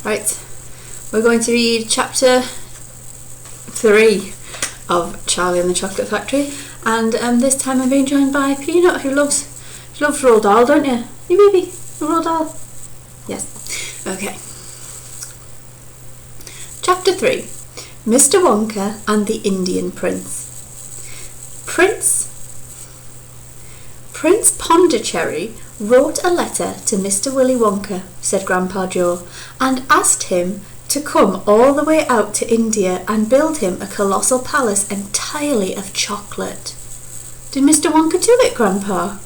Right, we're going to read chapter 3 of Charlie and the Chocolate Factory, and this time I'm being joined by Peanut, who loves Roald Dahl, don't you? You baby, Roald Dahl? Yes. Okay. Chapter 3. Mr. Wonka and the Indian Prince. Prince Pondicherry wrote a letter to Mr. Willy Wonka, said Grandpa Joe, and asked him to come all the way out to India and build him a colossal palace entirely of chocolate. Did Mr. Wonka do it, Grandpa?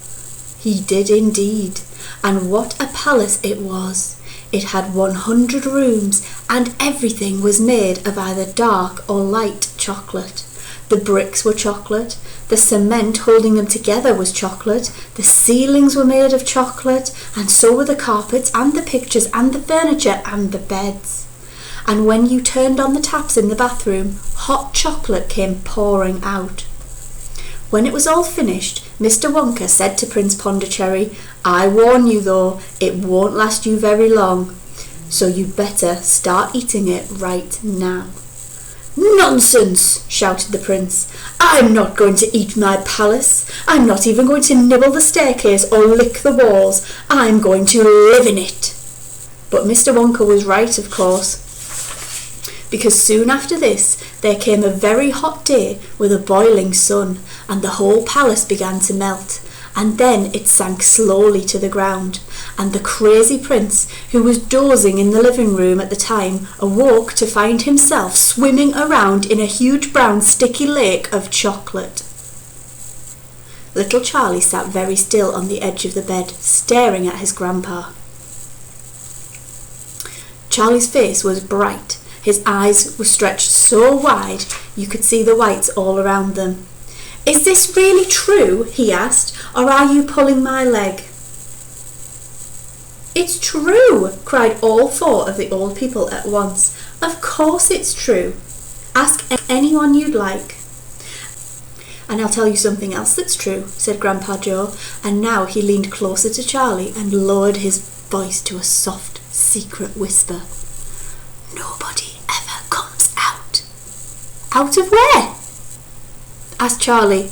He did indeed, and what a palace it was! It had 100 rooms, and everything was made of either dark or light chocolate. The bricks were chocolate, the cement holding them together was chocolate, the ceilings were made of chocolate, and so were the carpets and the pictures and the furniture and the beds. And when you turned on the taps in the bathroom, hot chocolate came pouring out. When it was all finished, Mr. Wonka said to Prince Pondicherry, "I warn you though, it won't last you very long, so you'd better start eating it right now." "Nonsense!" shouted the prince. "I'm not going to eat my palace. I'm not even going to nibble the staircase or lick the walls. I'm going to live in it." But Mr. Wonka was right, of course, because soon after this there came a very hot day with a boiling sun, and the whole palace began to melt, and then it sank slowly to the ground, and the crazy prince, who was dozing in the living room at the time, awoke to find himself swimming around in a huge brown sticky lake of chocolate. Little Charlie sat very still on the edge of the bed, staring at his grandpa. Charlie's face was bright. His eyes were stretched so wide you could see the whites all around them. "Is this really true?" he asked, "or are you pulling my leg?" "It's true!" cried all 4 of the old people at once. "Of course it's true. Ask anyone you'd like." "And I'll tell you something else that's true," said Grandpa Joe, and now he leaned closer to Charlie and lowered his voice to a soft, secret whisper. "Nobody ever comes out." "Out of where?" asked Charlie.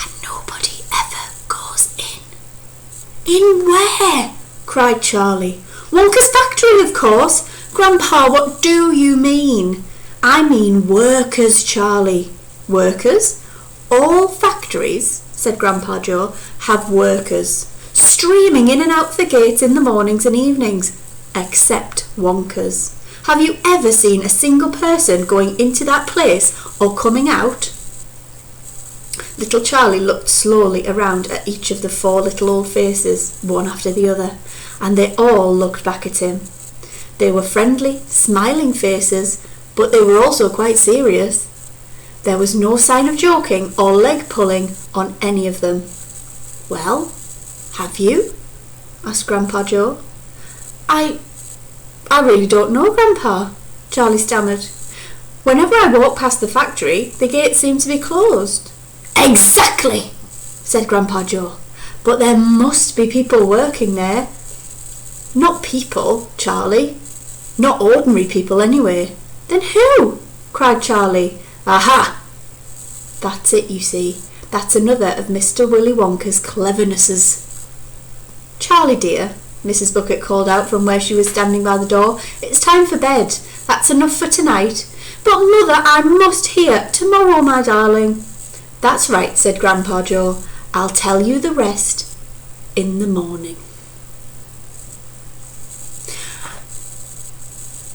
"And nobody ever goes in." "In where?" cried Charlie. "Wonka's factory, of course." "Grandpa, what do you mean?" "I mean workers, Charlie." "Workers? All factories," said Grandpa Joe, "have workers, streaming in and out the gates in the mornings and evenings, except Wonka's. Have you ever seen a single person going into that place or coming out?" Little Charlie looked slowly around at each of the 4 little old faces, one after the other, and they all looked back at him. They were friendly, smiling faces, but they were also quite serious. There was no sign of joking or leg pulling on any of them. "Well, have you?" asked Grandpa Joe. I really don't know, Grandpa," Charlie stammered. "Whenever I walk past the factory, the gates seem to be closed." "Exactly," said Grandpa Joe. "But there must be people working there." "Not people, Charlie. Not ordinary people, anyway." "Then who?" cried Charlie. "Aha! That's it, you see. That's another of Mr. Willy Wonka's clevernesses." "Charlie, dear," Mrs. Bucket called out from where she was standing by the door, "it's time for bed. That's enough for tonight." "But, Mother, I must hear tomorrow, my darling." "That's right," said Grandpa Joe. "I'll tell you the rest in the morning."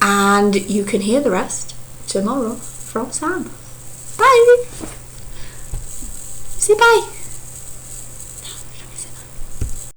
And you can hear the rest tomorrow from Sam. Bye. Say bye.